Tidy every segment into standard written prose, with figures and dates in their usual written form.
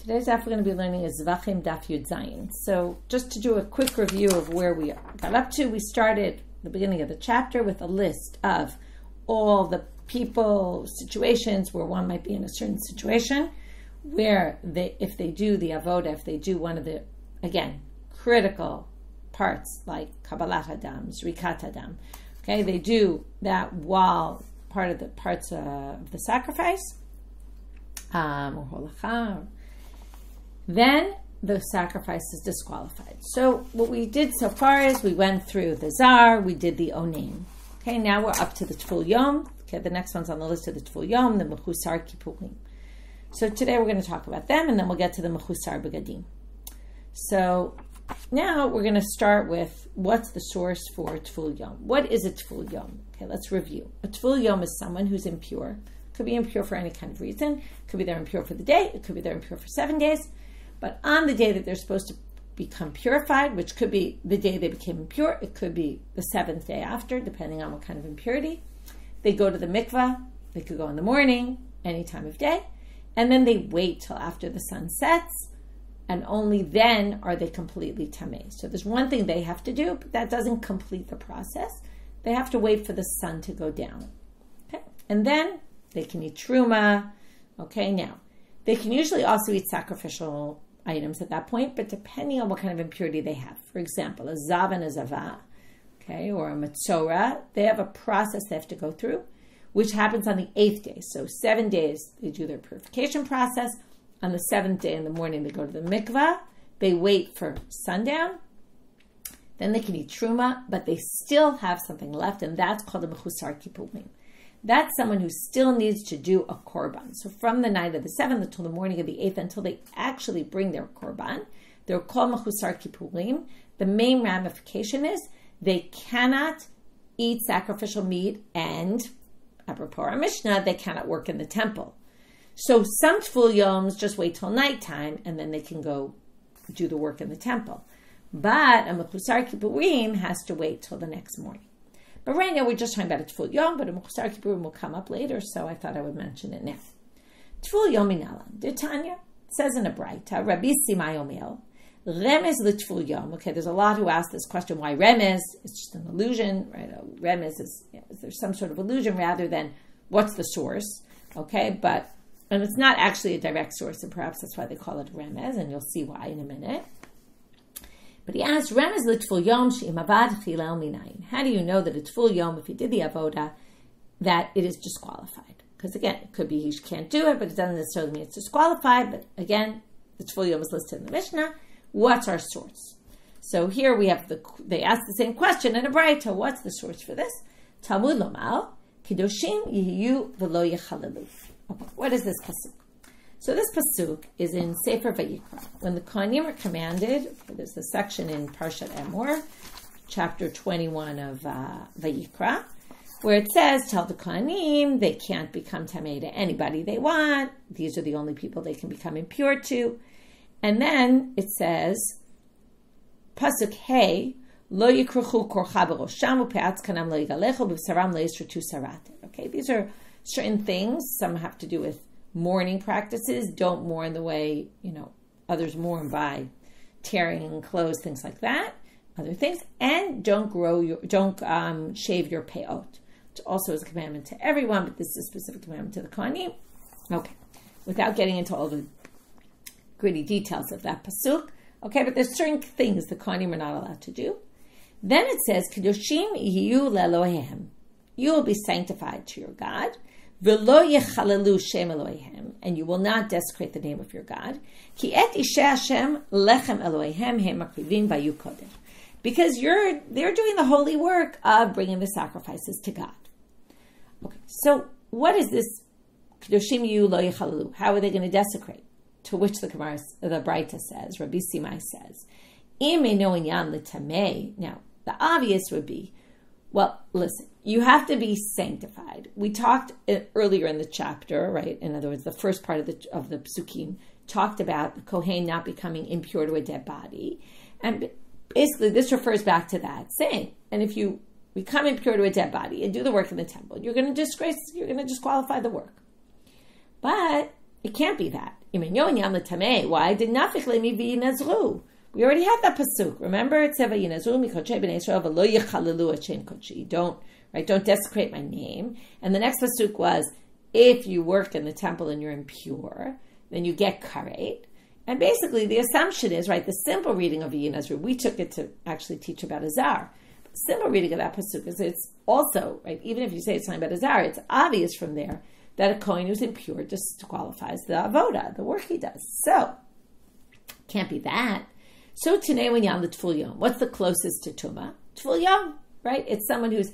Today's daf we're going to be learning is Zevachim daf Yud Zayin. So just to do a quick review of where we got up to, we started the beginning of the chapter with a list of all the people, situations where one might be in a certain situation, where if they do the avoda, if they do one of the, again, critical parts like kabbalat hadam, zrikat hadam, okay, they do that while part of the parts of the sacrifice, or halachic, then the sacrifice is disqualified. So what we did so far is we went through the zar, we did the onim. Okay, now we're up to the tvul yom. Okay, the next one's on the list of the tvul yom, the mechusar kippurim. So today we're going to talk about them, and then we'll get to the mechusar begadim. So now we're going to start with what's the source for tvul yom. What is a tvul yom? Okay, let's review. A tvul yom is someone who's impure. Could be impure for any kind of reason. Could be they're impure for the day. It could be they're impure for 7 days. But on the day that they're supposed to become purified, which could be the day they became impure, it could be the 7th day after, depending on what kind of impurity, they go to the mikveh. They could go in the morning, any time of day, and then they wait till after the sun sets, and only then are they completely tameh. So there's one thing they have to do, but that doesn't complete the process. They have to wait for the sun to go down. Okay, and then they can eat truma. Okay, now they can usually also eat sacrificial items at that point, but depending on what kind of impurity they have. For example, a zav and a zava, okay, or a metzora, they have a process they have to go through, which happens on the 8th day. So 7 days, they do their purification process. On the 7th day in the morning, they go to the mikveh. They wait for sundown. Then they can eat truma, but they still have something left, and that's called the mechusar kippurim. That's someone who still needs to do a korban. So from the night of the 7th until the morning of the 8th, until they actually bring their korban, they're called mechusar kippurim. The main ramification is they cannot eat sacrificial meat, and apropos our Mishna, they cannot work in the temple. So some tvul yoms just wait till nighttime, and then they can go do the work in the temple. But a mechusar kippurim has to wait till the next morning. But right now we're just talking about a tvul yom, but a mechusar kippurim will come up later, so I thought I would mention it now. Tvul yom inalan. Tanya says in a brayta, Rabbi Simai omel, remez l'tvul yom. Okay, there's a lot who ask this question, why remez? It's just an illusion, right? Remez is, is there some sort of illusion rather than what's the source? Okay, and it's not actually a direct source, and perhaps that's why they call it remez, and you'll see why in a minute. But he asks, remez l'tvul yom she'im avad chilel minayin. How do you know that a tvul yom, if he did the avoda, that it is disqualified? Because again, it could be he can't do it, but it doesn't necessarily mean it's disqualified. But again, the tvul yom is listed in the Mishna. What's our source? So here we have they ask the same question in a brayta. What's the source for this? Talmud lomar, kidoshim yihiyu v'lo yechalelu. Okay, what is this pasuk? So this pasuk is in Sefer Vayikra. When the kohenim are commanded, there's a section in Parshat Emor, chapter 21 of Vayikra, where it says, tell the kohenim they can't become tameh to anybody they want. These are the only people they can become impure to. And then it says, pasuk hey, lo yikruchu korcha b'rosham u'pe'atz kanam lo yigalechu b'saram lo yisratu sarate. Okay, these are certain things. Some have to do with mourning practices. Don't mourn the way, others mourn by tearing clothes, things like that. Other things. And don't shave your peot, which also is a commandment to everyone, but this is a specific commandment to the kohanim. Okay. Without getting into all the gritty details of that pasuk. Okay, but there's certain things the kohanim are not allowed to do. Then it says, Kedoshim yihiyu le'Eloheim. You will be sanctified to your God. V'lo yechalelu shem Eloheim, and you will not desecrate the name of your God. Ki et ishe Hashem lechem Eloheim he makrivim vayu kodesh. Because they're doing the holy work of bringing the sacrifices to God. Okay, so what is this? Kedoshim yihiyu lo yechalelu. How are they going to desecrate? To which the brayta says, Rabbi Simai says, Im eino inyan l'tamei. Now, the obvious would be, well, listen, you have to be sanctified. We talked earlier in the chapter, right? In other words, the first part of the psukim talked about the kohen not becoming impure to a dead body. And basically, this refers back to that saying. And if you become impure to a dead body and do the work in the temple, you're going to disqualify the work. But It can't be that. Why did nafich lemi v'yinazru? We already have that pasuk. Remember, it said v'yinazru mikodesh b'nei Yisrael v'lo yechalalu et shem kodeshi. Don't desecrate my name. And the next pasuk was, if you work in the temple and you're impure, then you get karet. And basically, the assumption is, right, the simple reading of v'yinazru, we took it to actually teach about Azar. The simple reading of that pasuk is it's also, right, even if you say it's talking about Azar, it's obvious from there that a kohen who's impure disqualifies the avoda, the work he does. So, can't be that. So, Tanei Winyan the tvul yom. What's the closest to Tuma? Tvul yom, right? It's someone who's,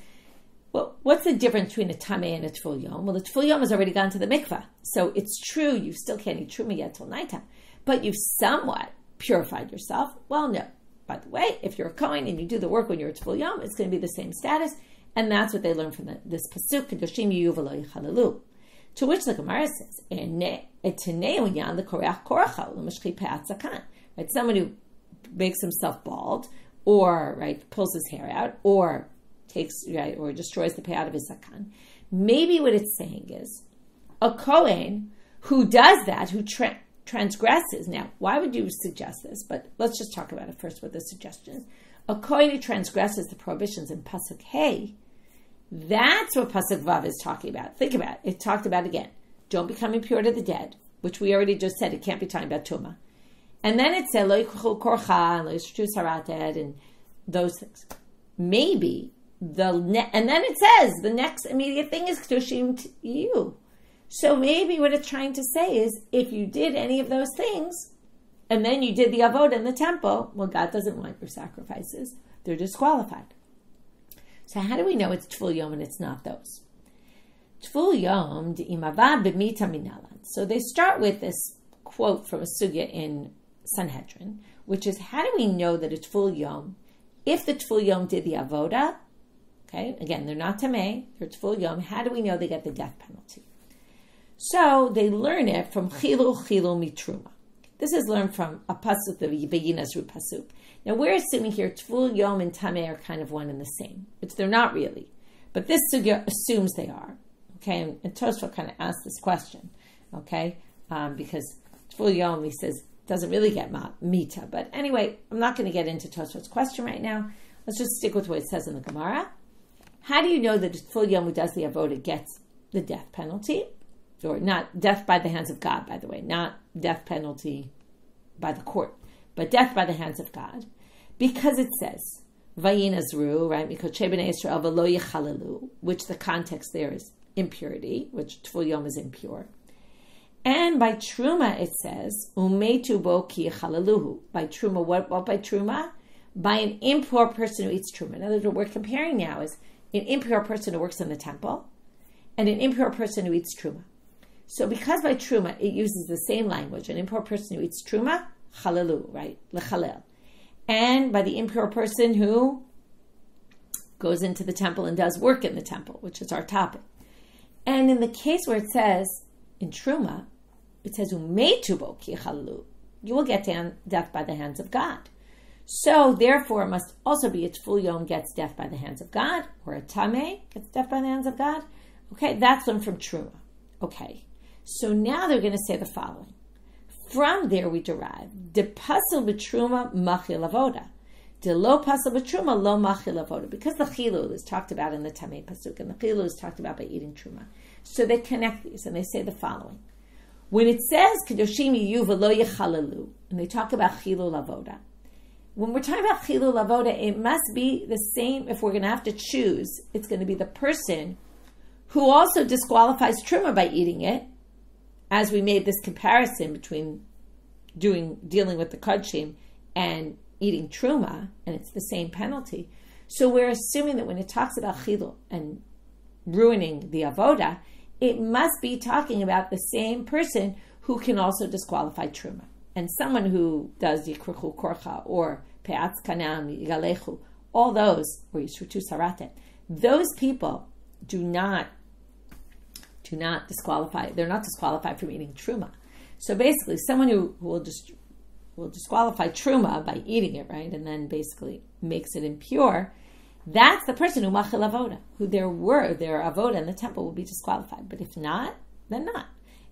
well, what's the difference between a tamei and a tvul yom? Well, the tvul yom has already gone to the mikveh. So, it's true, you still can't eat truma yet till nighttime. But you've somewhat purified yourself. Well, no. By the way, if you're a kohen and you do the work when you're a tvul yom, it's going to be the same status. And that's what they learn from this pasuk, Kedoshim yiyu v'lo yichalalu. To which the Gemara says, right, someone who makes himself bald, or right pulls his hair out, or takes or destroys the payat of his zakan. Maybe what it's saying is a kohen who does that, who transgresses. Now, why would you suggest this? But let's just talk about it first. What the suggestion is: a kohen who transgresses the prohibitions in pasuk hey. That's what Pasuk Vav is talking about. Think about it. It talked about, again, don't become impure to the dead, which we already just said. It can't be talking about Tumah. And then it said, Lo yikuchu korcha, lo yishtu sarated, and those things. Maybe, and then it says, the next immediate thing is Kedoshim you. So maybe what it's trying to say is, if you did any of those things, and then you did the avodah in the temple, well, God doesn't want your sacrifices. They're disqualified. So how do we know it's tvul yom and it's not those? Tvul yom de'imavad b'mita minalan. So they start with this quote from a sugya in Sanhedrin, which is, how do we know that it's tvul yom? If the tvul yom did the avoda, okay, again, they're not tamei, they're tvul yom, how do we know they get the death penalty? So they learn it from chilu mitruma. This is learned from a pasuk, the v'yinazru pasuk. Now we're assuming here tvul yom and tamei are kind of one and the same, which they're not really. But this sugya assumes they are. Okay, and Tosfot kind of asked this question, okay, because tvul yom, he says, doesn't really get mita. But anyway, I'm not going to get into Tosfot's question right now. Let's just stick with what it says in the Gemara. How do you know that tvul yom who does the avodah gets the death penalty? Or not death by the hands of God, by the way, not death penalty by the court, but death by the hands of God. Because it says, Vayinazru, right, Mikodesh b'nei Yisrael v'lo yichalalu, which the context there is impurity, which tvul yom is impure. And by Truma it says, Umetu bo ki yichalaluhu. By Truma, what by Truma? By an impure person who eats Truma. In other words, what we're comparing now is an impure person who works in the temple and an impure person who eats Truma. So because by Truma it uses the same language, an impure person who eats Truma, chalalu, right, lechalel. And by the impure person who goes into the temple and does work in the temple, which is our topic. And in the case where it says, in Truma, it says, Umetu bo ki chalalu, you will get death by the hands of God. So, therefore, it must also be a tvul yom gets death by the hands of God, or a tamei gets death by the hands of God. Okay, that's one from Truma. Okay, so now they're going to say the following. From there we derive, de pasel b'truma machil avoda, de lo pasel b'truma lo machil avoda, because the chilul is talked about in the tamei pasuk, and the chilul is talked about by eating truma. So they connect these, and they say the following. When it says, Kedoshim yiyu v'lo yichalalu, and they talk about chilul avoda, when we're talking about chilul avoda, it must be the same. If we're going to have to choose, it's going to be the person who also disqualifies truma by eating it, as we made this comparison between dealing with the kodshim and eating truma, and it's the same penalty. So we're assuming that when it talks about chilul and ruining the avoda, it must be talking about the same person who can also disqualify truma. And someone who does yikruchu korcha or pe'atz kanam yigalechu, all those, or yishrutu saratet, those people do not disqualify. They're not disqualified from eating truma. So basically, someone who will disqualify truma by eating it, right, and then basically makes it impure, that's the person who machil avoda, who their avoda in the temple will be disqualified. But if not, then not.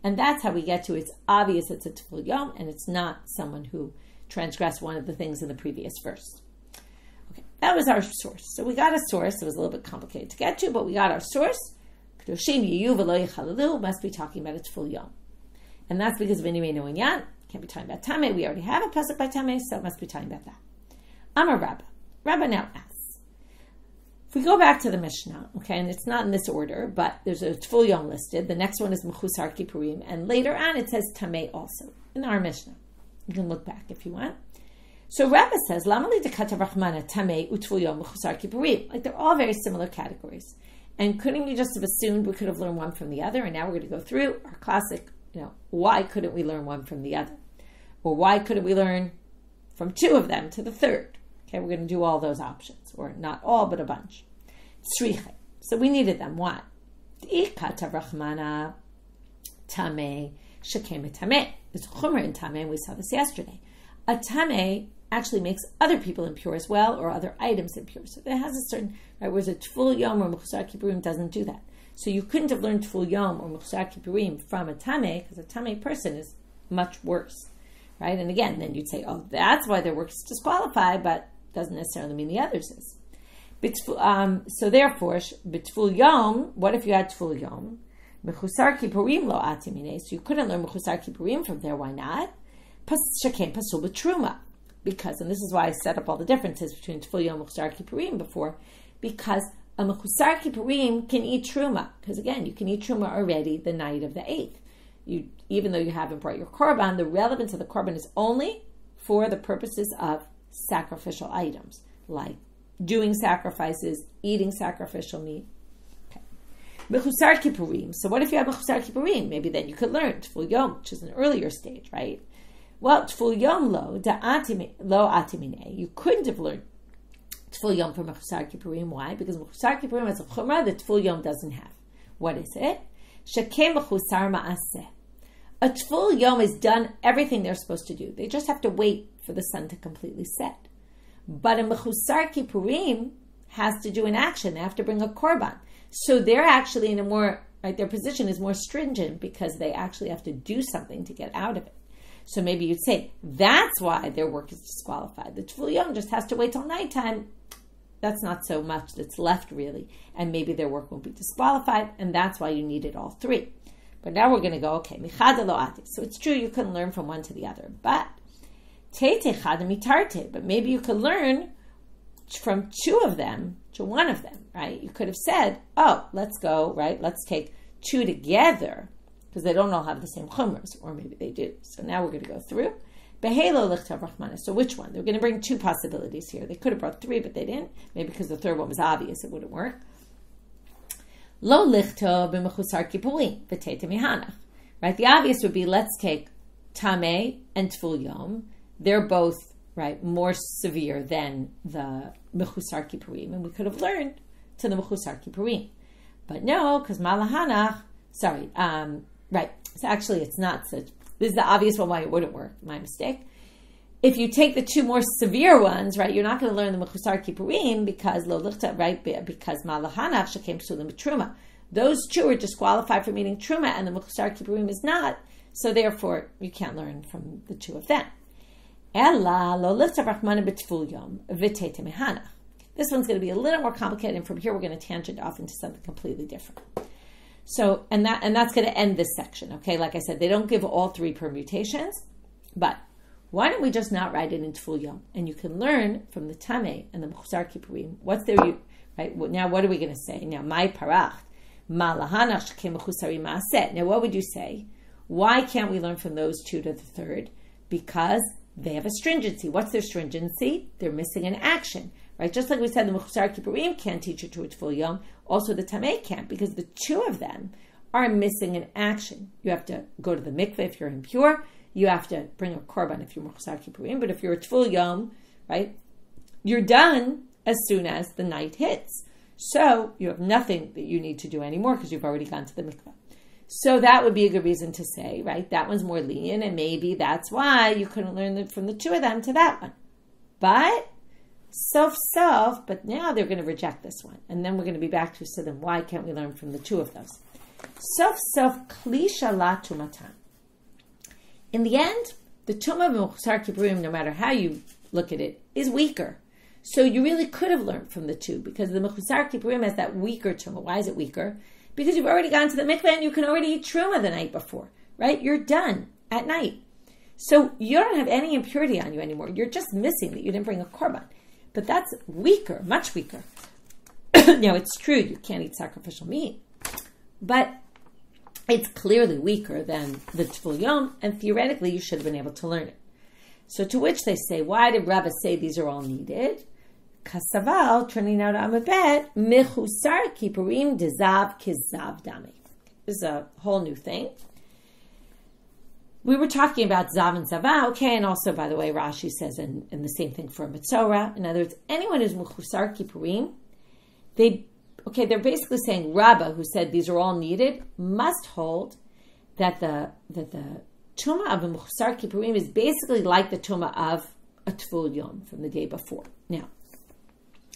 And that's how we get to it's obvious it's a tvul yom, and it's not someone who transgressed one of the things in the previous verse. Okay, that was our source. So we got a source. It was a little bit complicated to get to, but we got our source. Kedoshim yiyu v'lo yichalalu must be talking about a tvul yom. And that's because of Inimei no Inyan. Can't be talking about Tameh. We already have a pasuk by Tameh, so it must be talking about that. Amar Rabba. Rabba now asks, if we go back to the Mishnah, okay, and it's not in this order, but there's a tvul yom listed. The next one is mechusar kippurim, and later on it says Tameh also in our Mishnah. You can look back if you want. So Rabba says, Lamali dekata rachmana Tameh utvul yom mechusar kippurim. Like they're all very similar categories. And couldn't we just have assumed we could have learned one from the other? And now we're going to go through our classic, why couldn't we learn one from the other? Or why couldn't we learn from two of them to the third? Okay, we're going to do all those options, or not all, but a bunch. Tishrei. So we needed them. Why? Ikata rachmana tameh shekem tameh. There's a chumrah in tameh, and we saw this yesterday. A tameh actually makes other people impure as well, or other items impure. So it has a certain, right, whereas a tvul yom or mechusar kippurim doesn't do that. So you couldn't have learned tvul yom or mechusar kippurim from a tameh, because a tameh person is much worse, right? And again, then you'd say, oh, that's why their work is disqualified, but doesn't necessarily mean the others is. So therefore, b'tvul yom, what if you had tvul yom? Mechusar kippurim lo atimine. So you couldn't learn mechusar kippurim from there. Why not? Shekem pasul b'truma. Because, and this is why I set up all the differences between tvul yom and mechusar kippurim before, because a mechusar kippurim can eat truma. Because again, you can eat truma already the night of the 8th. Even though you haven't brought your korban, the relevance of the korban is only for the purposes of sacrificial items, like doing sacrifices, eating sacrificial meat. Okay. Mechusar kippurim. So what if you have mechusar kippurim? Maybe then you could learn tvul yom, which is an earlier stage, right? Well, tvul yom lo atimine. You couldn't have learned tvul yom from mechusar kippurim. Why? Because mechusar kippurim has a chumrah that tvul yom doesn't have. What is it? Shekem mechusar ma'aseh. A tvul yom has done everything they're supposed to do. They just have to wait for the sun to completely set. But a mechusar kippurim has to do an action. They have to bring a korban. So they're actually in a more, right, their position is more stringent because they actually have to do something to get out of it. So maybe you'd say, that's why their work is disqualified. The tvul yom just has to wait till nighttime. That's not so much that's left really. And maybe their work won't be disqualified. And that's why you needed all three. But now we're going to go, okay, michad lo ati. So it's true you couldn't learn from one to the other. But but maybe you could learn from two of them to one of them, right? You could have said, oh, let's go, right? Let's take two together, because they don't all have the same chumras, or maybe they do. So now we're going to go through. So which one? They're going to bring two possibilities here. They could have brought three, but they didn't. Maybe because the third one was obvious, it wouldn't work. Lo lichto b'mechusar kippurim v'teite mihanach. Right? The obvious would be, let's take tameh and tvul yom. They're both, right, more severe than the mechusar kippurim, and we could have learned to the mechusar kippurim. But no, because malahanach, right. So actually it's not such, this is the obvious one why it wouldn't work, my mistake. If you take the two more severe ones, right, you're not going to learn the mechusar kippurim because lo lichta, right, because malahanach shekem psulim b'truma. Those two are disqualified from eating truma, and the mechusar kippurim is not. So therefore, you can't learn from the two of them. Ella lo lichta rachmana b'tvul yom v'teite mehanach. This one's going to be a little more complicated, and from here we're going to tangent off into something completely different. So, and that's going to end this section. Okay, like I said, they don't give all three permutations, but why don't we just not write it in tvul yom, and you can learn from the tameh and the mechusar kippurim. What's their, right? Now, what are we going to say? Now, my parach ma lahanach shekem mechusari ma'aseh. Now, what would you say? Why can't we learn from those two to the third? Because they have a stringency. What's their stringency? They're missing an action, right? Just like we said, the mechusar kippurim can't teach you to a tvul yom. Also, the tameh can't, because the two of them are missing an action. You have to go to the mikveh if you're impure. You have to bring a korban if you're mechusar kippurim. But if you're a tvul yom, right, you're done as soon as the night hits. So you have nothing that you need to do anymore because you've already gone to the mikveh. So that would be a good reason to say, right, that one's more lenient, and maybe that's why you couldn't learn from the two of them to that one. But but now they're going to reject this one. And then we're going to be back to, so then why can't we learn from the two of those? Sof klisha la tumatan. In the end, the tumah of mechusar kippurim, no matter how you look at it, is weaker. So you really could have learned from the two, because the mechusar kippurim has that weaker tumah. Why is it weaker? Because you've already gone to the mikveh and you can already eat truma the night before, right? You're done at night. So you don't have any impurity on you anymore. You're just missing that you didn't bring a korban. But that's weaker, much weaker. Now, it's true you can't eat sacrificial meat, but it's clearly weaker than the tvul yom, and theoretically you should have been able to learn it. So to which they say, why did Rabbah say these are all needed? Kasaval, turning out Amabet, mechusar kippurim dezav kizav dami. This is a whole new thing. We were talking about zav and zava, okay, and also, by the way, Rashi says, and the same thing for Mitzorah. In other words, anyone who's mechusar kippurim, they're basically saying Rabbah, who said these are all needed, must hold that the tumah of a mechusar kippurim is basically like the tumah of a tvul yom from the day before. Now,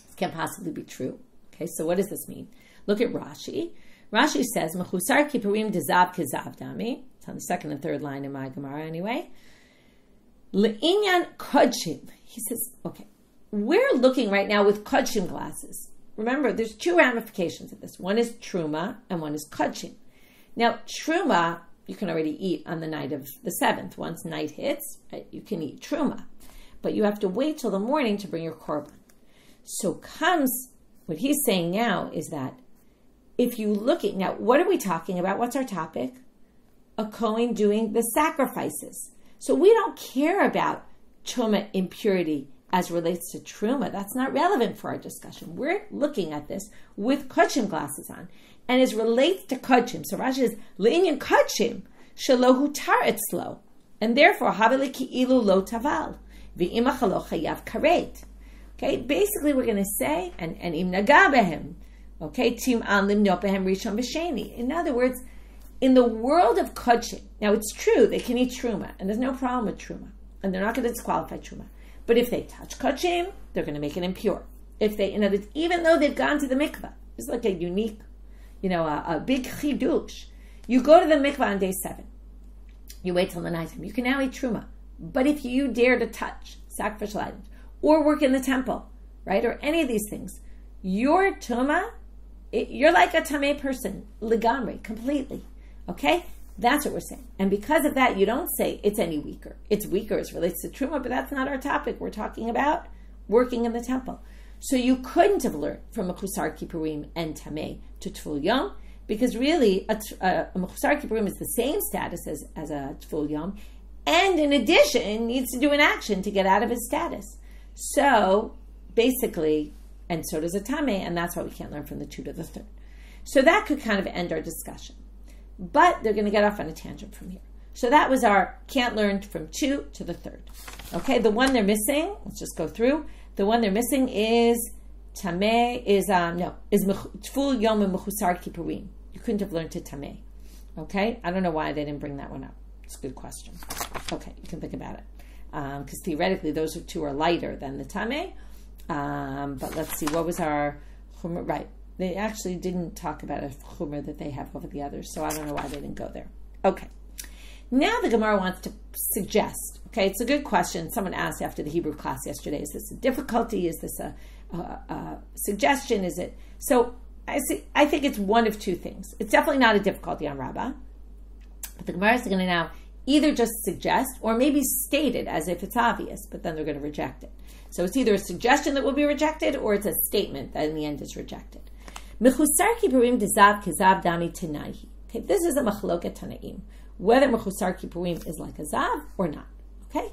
this can't possibly be true. Okay, so what does this mean? Look at Rashi. Rashi says, mechusar kippurim dezav kizav dami. It's on the second and third line in my Gemara anyway. Le'inyan kodshim. He says, okay, we're looking right now with kodshim glasses. Remember, there's two ramifications of this. One is truma and one is kodshim. Now, truma, you can already eat on the night of the 7th. Once night hits, right, you can eat truma. But you have to wait till the morning to bring your korban. So comes, what he's saying now is that if you look at, now what are we talking about? What's our topic? A kohen doing the sacrifices. So we don't care about truma impurity as relates to truma. That's not relevant for our discussion. We're looking at this with kodshim glasses on. And as relates to kodshim, so Rashi says, le'inyan kodshim, shelo hutar etzlo. And therefore, haveli ki'ilu lo taval. V'imachalo chayav karet. Okay, basically we're going to say, and im naga behem. Okay, tim an limno behem rishon b'sheni. In other words, in the world of kodshim, now it's true, they can eat truma, and there's no problem with truma. And they're not going to disqualify truma. But if they touch kodshim, they're going to make it impure. If they, in other words, even though they've gone to the mikveh, it's like a unique, a big chidush. You go to the mikveh on day 7. You wait till the night time. You can now eat truma. But if you dare to touch sacrificial items, or work in the temple, right, or any of these things, your truma, you're like a tameh person, legamri, completely. Okay? That's what we're saying. And because of that, you don't say it's any weaker. It's weaker as relates to truma, but that's not our topic. We're talking about working in the temple. So you couldn't have learned from mechusar kippurim and tameh to tvul yom, because really a mechusar kippurim is the same status as a tvul yom, and in addition needs to do an action to get out of his status. So basically, and so does a tameh, and that's why we can't learn from the 2 to the 3rd. So that could kind of end our discussion. But they're going to get off on a tangent from here. So that was our can't learn from 2 to the 3rd. Okay, the one they're missing, let's just go through. The one they're missing is tameh, is tvul yom and mechusar kippurim. You couldn't have learned to tameh. Okay, I don't know why they didn't bring that one up. It's a good question. Okay, you can think about it. Because theoretically those 2 are lighter than the tameh. But let's see, what was our chumrah? Right. They actually didn't talk about a chumrah that they have over the others, so I don't know why they didn't go there. Okay. Now the Gemara wants to suggest, okay, it's a good question. Someone asked after the Hebrew class yesterday, is this a difficulty? Is this a suggestion? Is it? So I think it's one of 2 things. It's definitely not a difficulty on Rabbah, but the Gemara is going to now either just suggest or maybe state it as if it's obvious, but then they're going to reject it. So it's either a suggestion that will be rejected or it's a statement that in the end is rejected. Mechusar kippurim dezav kizav dami tenaihi. Okay, this is a machloket tanaim, whether mechusar kippurim is like a zav or not. Okay,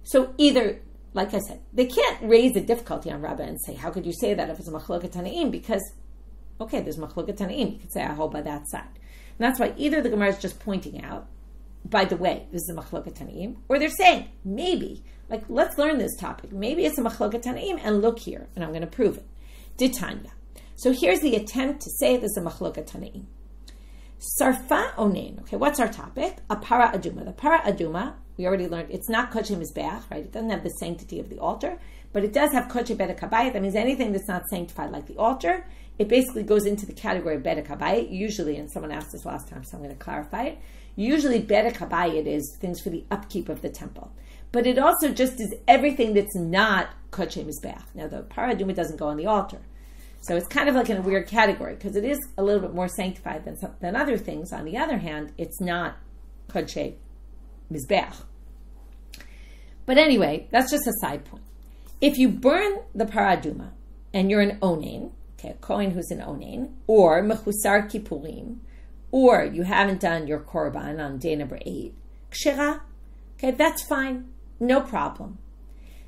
so either, like I said, they can't raise a difficulty on Rabbah and say, how could you say that if it's a machloket tanaim? Because, okay, there's machloket tanaim. You could say I hold by that side, and that's why either the Gemara is just pointing out, by the way, this is a machloket tanaim, or they're saying maybe, like, let's learn this topic. Maybe it's a machloket tanaim, and look here, and I'm going to prove it. Ditanya. So here's the attempt to say this is a machloket tanaim. Sarfa onein. Okay, what's our topic? A para aduma. The para aduma, we already learned, it's not kodesh mizbeach, right? It doesn't have the sanctity of the altar, but it does have kodesh bet kabayit. That means anything that's not sanctified like the altar it basically goes into the category of bedek habayit. Usually, and someone asked this last time, so I'm going to clarify it. Usually, bedek habayit is things for the upkeep of the temple. But it also just is everything that's not kodesh mizbeach. Now, the parah aduma doesn't go on the altar. So it's kind of like in a weird category, because it is a little bit more sanctified than other things. On the other hand, it's not kodesh mizbeach. But anyway, that's just a side point. If you burn the parah aduma, and you're an onen, okay, a kohen who's an onen, or mechusar kippurim, or you haven't done your korban on day number 8, kshira, okay, that's fine, no problem.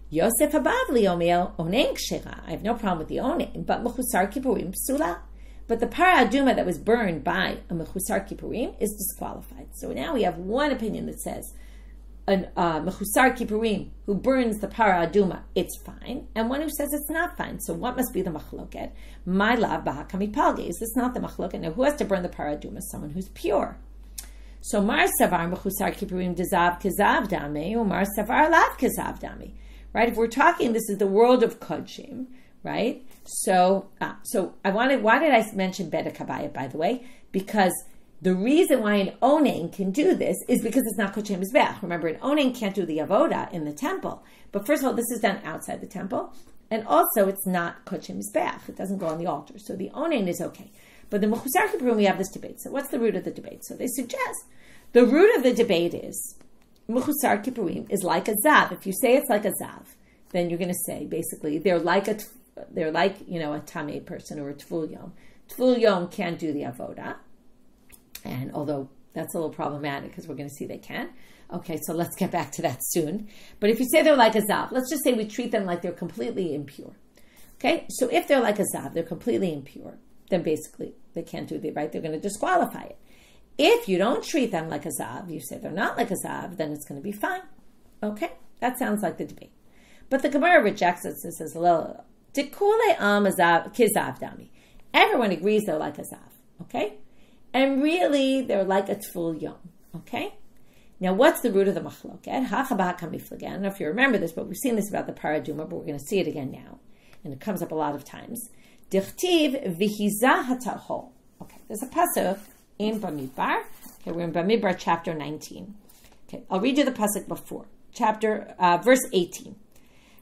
Yosef Habavli Omer onen kshira, I have no problem with the onen, but mechusar kippurim psula. But the parah aduma that was burned by a mechusar kippurim is disqualified. So now we have one opinion that says, a mechusar kippurim who burns the parah aduma, it's fine, and one who says it's not fine. So what must be the machloket? My love bahakami palge. Is this not the machloket? Now who has to burn the parah aduma? Someone who's pure. So mar savar mechusar kippurim dezav kezav dami, or mar savar lav kezav dami. Right? If we're talking, this is the world of kodshim, right? So why did I mention bedek habayit, by the way? Because the reason why an onen can do this is because it's not kodesh mizbeach. Remember, an onen can't do the avoda in the temple. But first of all, this is done outside the temple. And also, it's not kodesh mizbeach. It doesn't go on the altar. So the onen is okay. But the mechusar kippurim, we have this debate. So what's the root of the debate? So they suggest the root of the debate is mechusar kippurim is like a zav. If you say it's like a zav, then you're going to say, basically, they're like a tamei person or a tvul yom. Tvul yom can't do the avoda. And although that's a little problematic because we're going to see they can. Okay, so let's get back to that soon. But if you say they're like a zav, let's just say we treat them like they're completely impure. Okay, so if they're like a zav, they're completely impure, then basically they can't do the right, they're going to disqualify it. If you don't treat them like a zav, you say they're not like a zav, then it's going to be fine. Okay, that sounds like the debate. But the Gemara rejects it and says, well, tikule am kizav dami. Everyone agrees they're like a zav. Okay? And really, they're like a tvul yom. Okay? Now, what's the root of the machloket? I don't know if you remember this, but we've seen this about the parah aduma, but we're going to see it again now. And it comes up a lot of times. Dichtiv v'hiza hatahol. Okay, there's a pasuk in Bamidbar. Okay, we're in Bamidbar chapter 19. Okay, I'll read you the pasuk before. Verse 18.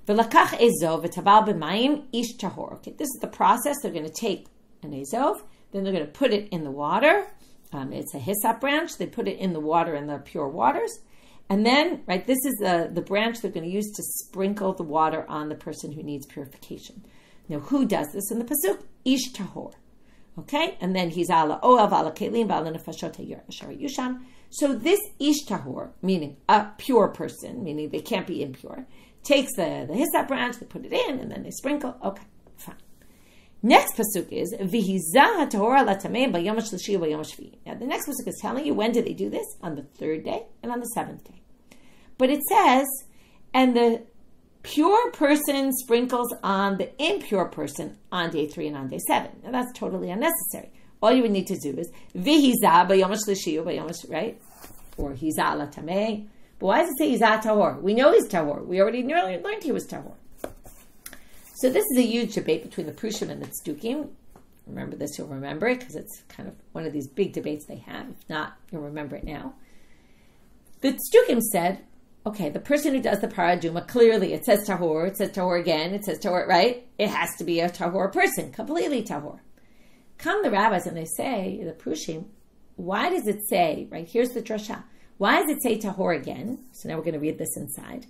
V'lakach ezov v'taval b'mayim ish tahor. Okay, this is the process. They're going to take an ezov, then they're going to put it in the water. It's a hyssop branch. They put it in the water, in the pure waters. And then, right, this is the branch they're going to use to sprinkle the water on the person who needs purification. Now, who does this in the pasuk? Ish tahor. Okay? And then he's ala oav, ala kelim, ala nefashot ha'yashar yusham. So this ish tahor, meaning a pure person, meaning they can't be impure, takes the hyssop branch, they put it in, and then they sprinkle. Okay, fine. Next pasuk is v'hizah tahora latamei b'yom hashlishi b'yom hashvi. Now the next pasuk is telling you when did they do this? On the 3rd day and on the 7th day. But it says, and the pure person sprinkles on the impure person on day 3 and on day 7. Now that's totally unnecessary. All you would need to do is v'hizah b'yom hashlishi b'yom hashvi, right? Or hizah latamei. But why does it say hizah tahor? We know he's tahor. We already learned he was tahor. So this is a huge debate between the Prushim and the Tzdukim. Remember this, you'll remember it, because it's kind of one of these big debates they have. If not, you'll remember it now. The Tzdukim said, okay, the person who does the parah aduma, clearly it says tahor again, it says tahor, right? It has to be a tahor person, completely tahor. Come the rabbis and they say, the Prushim, why does it say, right, here's the drasha, why does it say tahor again? So now we're going to read this inside.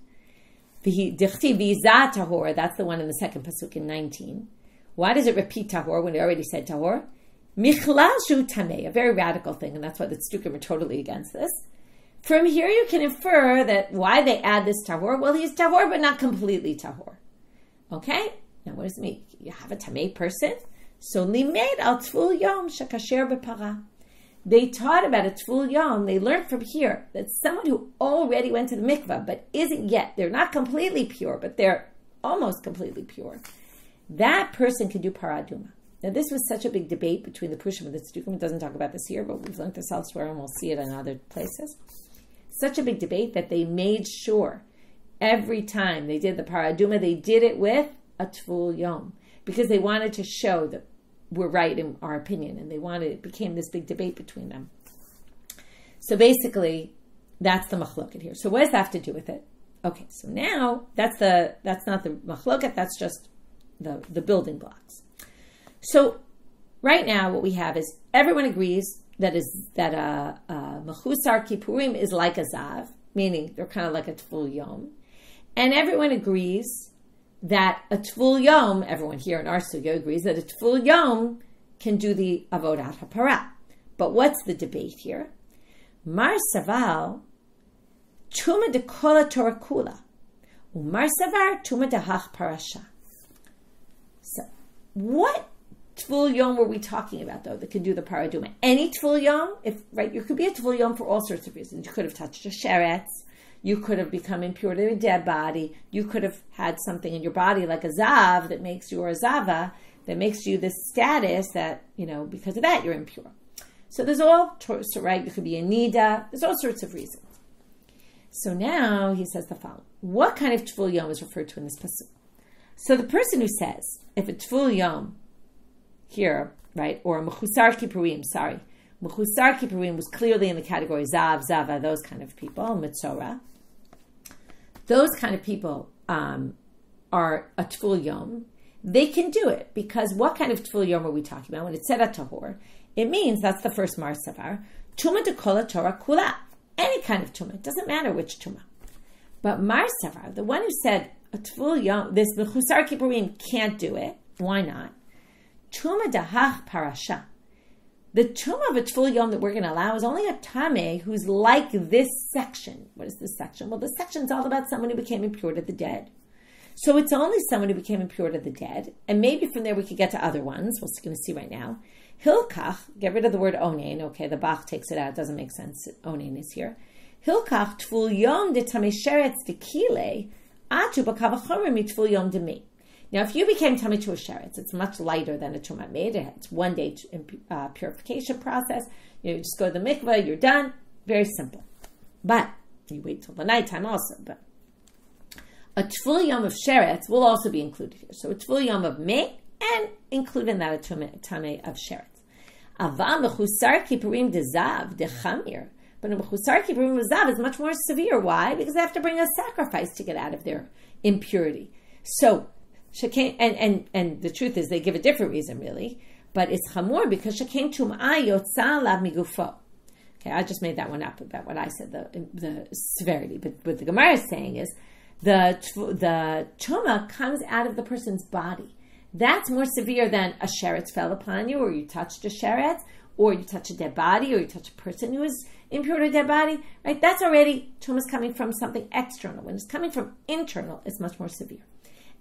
Tahor, that's the one in the second pasuk in 19. Why does it repeat tahor when it already said tahor? Michlal shu tamei, a very radical thing, and that's why the tzdukim are totally against this. From here you can infer that why they add this tahor, well, he's tahor, but not completely tahor. Okay? Now what does it mean? You have a tamei person? So limed al tvul yom shakasher b'parah. They taught about a tvul yom. They learned from here that someone who already went to the mikveh but isn't yet, they're not completely pure, but they're almost completely pure. That person can do parah aduma. Now this was such a big debate between the Prushim and the Tzdukim. It doesn't talk about this here, but we've learned this elsewhere and we'll see it in other places. Such a big debate that they made sure every time they did the parah aduma, they did it with a tvul yom because they wanted to show that were right in our opinion, and it became this big debate between them. So basically, that's the machloket here. So what does that have to do with it? Okay, so now that's not the machloket, that's just the building blocks. So right now what we have is everyone agrees that mechusar kippurim is like a zav, meaning they're kind of like a tvul yom. And everyone agrees that a tvul yom, everyone here in our studio agrees that a tvul yom can do the avodat kaparah. But what's the debate here? Mar saval tuma de kola Torah kula, umar savar tuma de hach parasha. So, what tvul yom were we talking about though that could do the paraduma? Any tvul yom, you could be a tvul yom for all sorts of reasons. You could have touched a sheretz. You could have become impure to a dead body. You could have had something in your body like a zav that makes you, or a zava, that makes you this status that, because of that you're impure. So there's all sorts, right? You could be a nida. There's all sorts of reasons. So now he says the following. What kind of tvul yom is referred to in this pasuk? So the person who says, if a tvul yom here, right, or mechusar kippurim, mechusar kippurim was clearly in the category zav, zava, those kind of people, mitzora. Those kind of people are a tvul yom. They can do it because what kind of tvul yom are we talking about? When it said at tahor, it means that's the first mar savar. Tuma de kola Torah kula, any kind of tuma. It doesn't matter which tuma. But mar savar, the one who said a tvul yom, this mechusar kippurim can't do it. Why not? Tuma de hach parasha. The tuma of a tvul yom that we're going to allow is only a tameh who's like this section. What is this section? Well, this section is all about someone who became impure to the dead. So it's only someone who became impure to the dead, and maybe from there we could get to other ones. We're going to see right now. Hilkach, get rid of the word onein. Okay, the Bach takes it out. It doesn't make sense. Onein is here. Hilkach tvul yom de tameh sheretz de kile atu b'kavachorim tvul yom de me. Now, if you became tameh to a sheretz, it's much lighter than a tumat made. It's 1 day purification process. You just go to the mikveh, you're done. Very simple. But you wait till the nighttime also. But a tvul yom of sheretz will also be included here. So a tvul yom of me, and include in that a tameh of sheretz. Ava mechusar kippurim de zav de chamir. But a mechusar kippurim de zav is much more severe. Why? Because they have to bring a sacrifice to get out of their impurity. So and the truth is they give a different reason really, but it's chamor because shekein tum'ah yotza lav migufo. Okay, I just made that one up about what I said, the severity. But what the Gemara is saying is the tumah comes out of the person's body. That's more severe than a sheretz fell upon you, or you touched a sheretz, or you touch a dead body, or you touch a person who is impure to a dead body. Right? That's already tumah is coming from something external. When it's coming from internal, it's much more severe.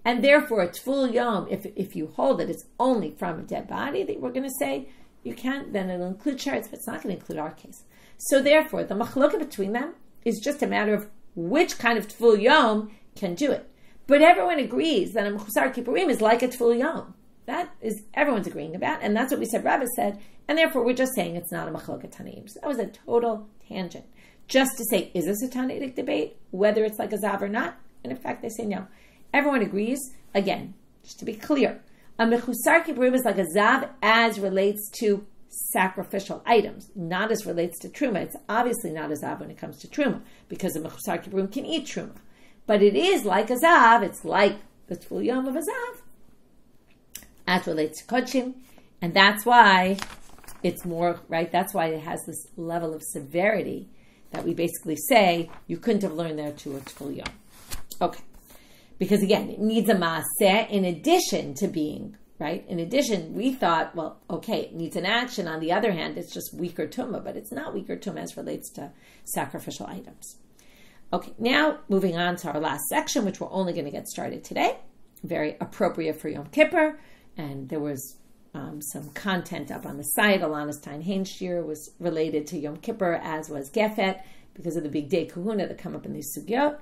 And therefore, a tvul yom, if you hold it, it's only from a dead body, that we're going to say you can't, then it'll include sheretz, but it's not going to include our case. So therefore, the machloka between them is just a matter of which kind of tvul yom can do it. But everyone agrees that a mechusar kippurim is like a tvul yom. That is everyone's agreeing about, and that's what we said Rabbi said, and therefore we're just saying it's not a machloka tanaim. So that was a total tangent. Just to say, is this a Tanaitic debate, whether it's like a zav or not? And in fact, they say no. Everyone agrees, again, just to be clear, a mechusar kippurim is like a zav as relates to sacrificial items, not as relates to truma. It's obviously not a zav when it comes to truma, because a mechusar kippurim can eat truma. But it is like a zav, it's like the tvul yom of a zav, as relates to kodshim, and that's why it's more, right, that's why it has this level of severity that we basically say you couldn't have learned there to a tvul yom. Okay. Because again, it needs a maaseh in addition to being, right? In addition, we thought, well, okay, it needs an action. On the other hand, it's just weaker tumah, but it's not weaker tumah as relates to sacrificial items. Okay, now moving on to our last section, which we're only going to get started today. Very appropriate for Yom Kippur. And there was some content up on the site. Alana's Stein Hainshir was related to Yom Kippur, as was Gefet, because of the big day kahuna that come up in these sugyot.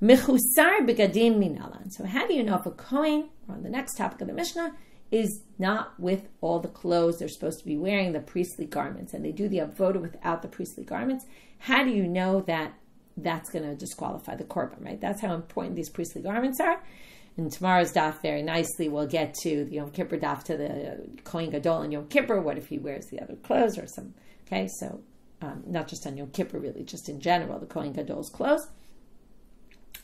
Mechusar begadim minalan. So how do you know if a kohen, or on the next topic of the Mishna, is not with all the clothes they're supposed to be wearing, the priestly garments, and they do the avoda without the priestly garments? How do you know that that's going to disqualify the korban, right? That's how important these priestly garments are. In tomorrow's daf, very nicely, we'll get to the Yom Kippur daf, to the Kohen Gadol and Yom Kippur. What if he wears the other clothes or some? Okay, so not just on Yom Kippur, really, just in general, the Kohen Gadol's clothes.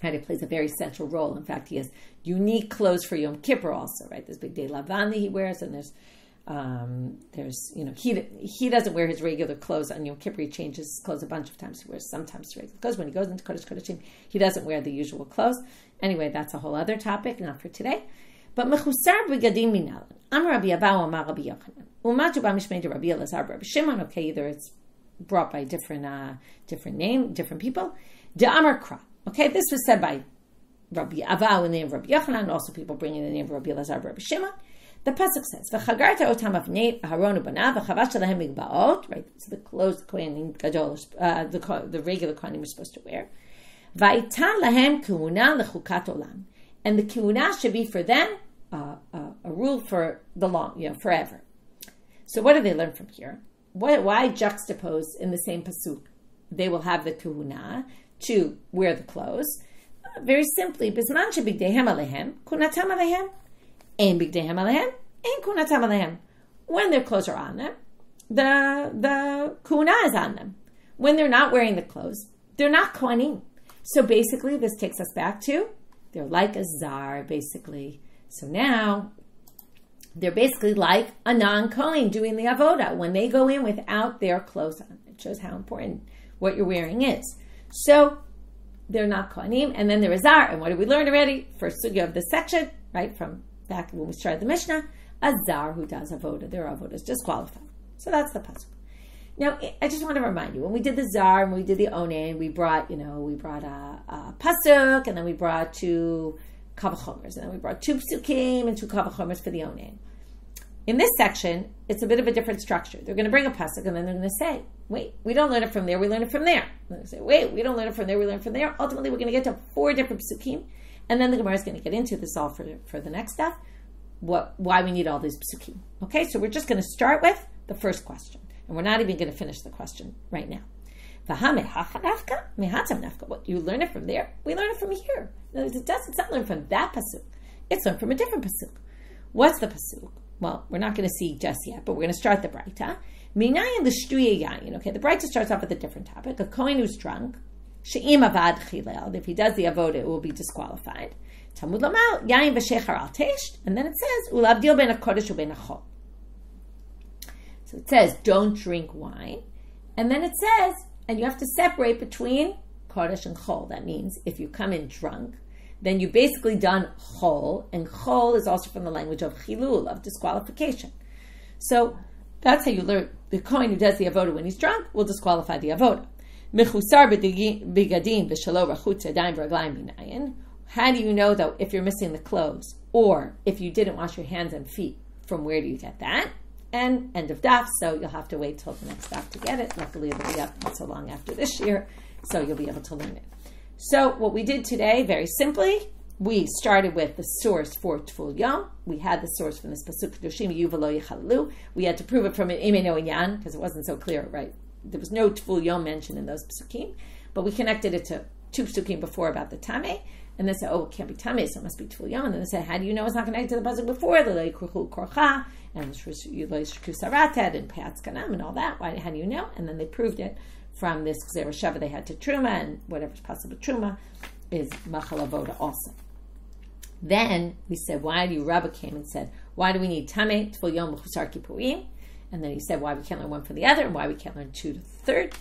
Right, it plays a very central role. In fact, he has unique clothes for Yom Kippur also. Right, there's big day lavandi he wears, and there's he doesn't wear his regular clothes on Yom Kippur. He changes his clothes a bunch of times. He wears sometimes regular clothes. When he goes into Kodesh Kodeshim, he doesn't wear the usual clothes. Anyway, that's a whole other topic, not for today. But mechusar b'gadim minal. Am Rabbi Abahu Amar Rabbi Yochanan. Umatu b'mishmei de Rabbi Elazar Rabbi Shimon. Okay, either it's brought by different people. De Amar Kra. Okay, this was said by Rabbi Abahu in the name of Rabbi Yochanan, and also people bringing the name of Rabbi Elazar Rabbi Shimon. The pasuk says, "V'chagarta otam avnei Aharon ubanav v'chavashta lahem migbaot." Right, so the clothes the kohen gadol, the regular kohen was supposed to wear. V'aitan lahem kehuna lechukat olam, and the kehuna should be for them a rule for the long, forever. So what do they learn from here? Why juxtapose in the same pasuk? They will have the kehuna to wear the clothes. Very simply, bisman shebigdehem alehem kunatam alehem. Ein bigdehem alehem, ein kunatam alehem. When their clothes are on them, the kuna is on them. When they're not wearing the clothes, they're not kohanim. So basically, this takes us back to, they're like a zar, basically. So now, they're basically like a non-kohen doing the avoda when they go in without their clothes on. It shows how important what you're wearing is. So, they're not kohanim, and then there is zar. And what did we learn already? First sugya of this section, right, from back when we started the Mishna, a zar who does avoda, their avoda is disqualified. So that's the pasuk. Now, I just want to remind you, when we did the zar and we did the onen, we brought a pasuk, and then we brought 2 kavachomers, and then we brought 2 psukim and 2 kavachomers for the onen. In this section, it's a bit of a different structure. They're going to bring a pasuk, and then they're going to say, wait, we don't learn it from there, we learn it from there. And they're going to say, wait, we don't learn it from there, we learn it from there. Ultimately, we're going to get to 4 different psukim, and then the Gemara is going to get into this all for the next stuff, why we need all these psukim. Okay, so we're just going to start with the first question, and we're not even going to finish the question right now. What, you learn it from there? We learn it from here. No, it's not learned from that pasuk. It's learned from a different pasuk. What's the pasuk? Well, we're not going to see just yet, but we're going to start the Braita. Okay, the Braita starts off with a different topic. A kohen who's drunk, she'im avad chilel, if he does the avoda, it will be disqualified. Talmud lamal, yain v'shechar al tesht, and then it says, ulavdil ben hakodesh uben hachol. So it says, don't drink wine, and then it says, and you have to separate between kodesh and chol. That means if you come in drunk, then you've basically done chol, and chol is also from the language of chilul, of disqualification. So that's how you learn. The kohen who does the avoda when he's drunk will disqualify the avoda. Mechusar b'gadim v'shalo rachutz yadayim v'raglayim minayin. How do you know, though, if you're missing the clothes, or if you didn't wash your hands and feet? From where do you get that? And end of daf, so you'll have to wait till the next daf to get it. Luckily, it'll be up not so long after this year, so you'll be able to learn it. So what we did today, very simply, we started with the source for tvul yom. We had the source from this pasuk kedushim yuv v'lo yichalalu. We had to prove it from an imeno inyan because it wasn't so clear, right? There was no tvul yom mentioned in those pasukim, but we connected it to 2 pasukim before about the tameh, and they said, oh, it can't be tameh, so it must be tvul yom. And then they said, how do you know it's not connected to the pasuk before the leikruchu korcha and sarated and peatz kanam and all that? How do you know? And then they proved it from this gzera shava they had to truma, and whatever's possible truma is machal avoda also. Then we said, why do you? Rabbi came and said, why do we need tameh, tvul yom, mechusar kippurim? And then he said why we can't learn one from the other, and why we can't learn 2 to the third.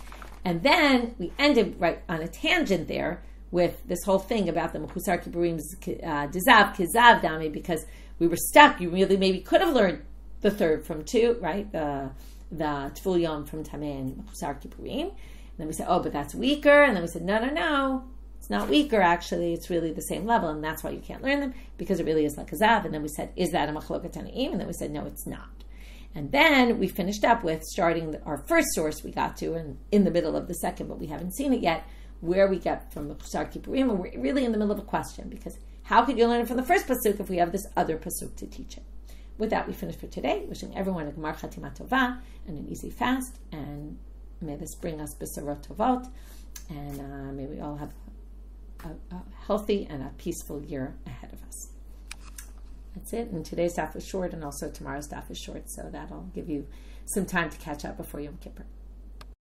And then we ended right on a tangent there with this whole thing about the mechusar kippurim's dizav, kizav dami, because we were stuck. You really maybe could have learned the third from 2, right? The tvul yom from tameh and mechusar kippurim. And then we said, oh, but that's weaker. And then we said, no. It's not weaker, actually. It's really the same level, and that's why you can't learn them, because it really is like a zav. And then we said, is that a machloket tanaim? And then we said, no, it's not. And then we finished up with starting our first source we got to, and in the middle of the second, but we haven't seen it yet, where we get from mechusar kippurim, and we're really in the middle of a question, because how could you learn it from the first pasuk if we have this other pasuk to teach it? With that, we finish for today. Wishing everyone a gemar chatima tova and an easy fast, and may this bring us besarot tovot, and may we all have a healthy and a peaceful year ahead of us. That's it. And today's daf was short, and also tomorrow's daf is short, so that'll give you some time to catch up before Yom Kippur.